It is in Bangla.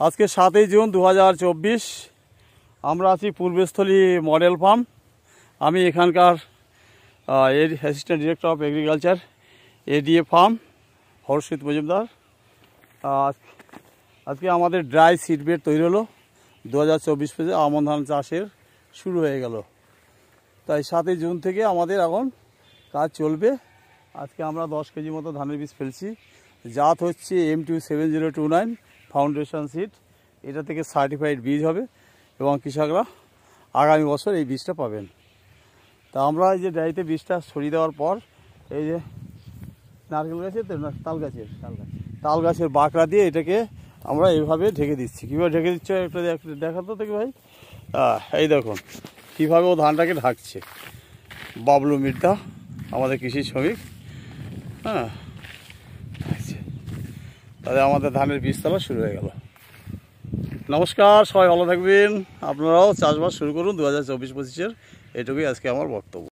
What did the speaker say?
आज के 7 जून 2024 আমরা আছি পূর্বস্থলী মডেল ফার্ম। আমি এখানকার assistant director of agriculture ADA farm Harshit Majumdar. আজকে আমাদের ড্রাই সিড বেড তৈরি হলো। 2024 পেজে আমন ধান চাষের শুরু হয়ে গেল। তাই 7 জুন থেকে আমাদের এখন কাজ চলবে। আজকে আমরা 10 কেজি মতো ধানের বীজ ফেলছি। জাত হচ্ছে M27029 ফাউন্ডেশন সিড। এটা থেকে সার্টিফাইড বীজ হবে এবং কৃষকরা আগামী বছর এই বীজটা পাবেন। তা আমরা এই যে ডাইতে বীজটা ছড়িয়ে দেওয়ার পর এই যে নারকেল গাছের তাল গাছের বাঁকড়া দিয়ে এটাকে আমরা এইভাবে ঢেকে দিচ্ছি। কীভাবে ঢেকে দিচ্ছি একটা দেখাতো থেকে ভাই। এই দেখুন কীভাবে ও ধানটাকে ঢাকছে। বাবলু মির্জা আমাদের কৃষি শ্রমিক। তাহলে আমাদের ধানের বীজতলা শুরু হয়ে গেল। নমস্কার, সবাই ভালো থাকবেন। আপনারাও চাষবাস শুরু করুন 2024-25-এর। এটুকুই আজকে আমার বক্তব্য।